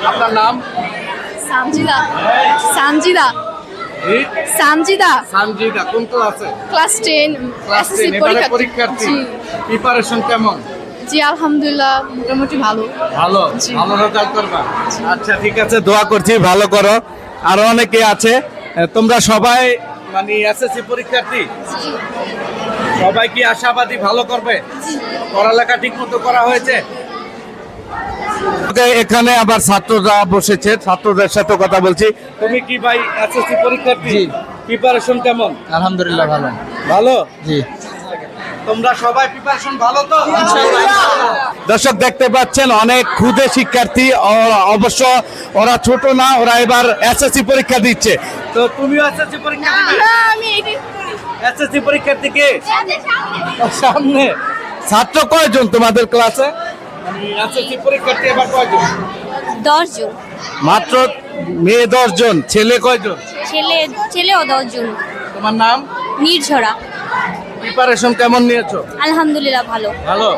আপনার নাম? সামজিদা। সামজিদা। জি? সামজিদা। সানজিদা কোন ক্লাসে? ক্লাস 10 ক্লাস এসএসসি 10 এবারে পরীক্ষার্থী। জি প্রিপারেশন কেমন? জি আলহামদুলিল্লাহ মোটামুটি ভালো। ভালো। জি। ভালো রেজাল্ট করবা। আচ্ছা ঠিক আছে, দোয়া করছি ভালো করো। আরো অনেকে আছে। তোমরা সবাই মানে এসএসসি পরীক্ষার্থী, সবাই কি আশাবাদী ভালো করবে? পড়ালেখা ঠিক মতো করা হয়েছে? এখানে আবার ছাত্ররা বসেছে, ছাত্রদের সাথে কথা বলছি। তুমি কি ভাই এসএসসি পরীক্ষার্থী? জি। প্রিপারেশন কেমন? আলহামদুলিল্লাহ ভালো। ভালো। জি। তোমরা সবাই প্রিপারেশন ভালো তো? দর্শক দেখতে পাচ্ছেন অনেক ক্ষুদে শিক্ষার্থী, অবশ্য ওরা ছোট না, ওরা এবার এসএসসি পরীক্ষা দিচ্ছে। তো তুমিও এসএসসি পরীক্ষা দিবে? আমি এসএসসি পরীক্ষার্থী কে? সামনে। ছাত্র কয়জন তোমাদের ক্লাসে? এসএসসি পরীক্ষার্থী এবার কয়জন? 10 জন। মাত্র মেয়ে 10 জন, ছেলে কয়জন? ছেলেও 10 জন। তোমার নাম? নির্ঝরা। প্রিপারেশন কেমন নিয়েছো? আলহামদুলিল্লাহ ভালো। ভালো।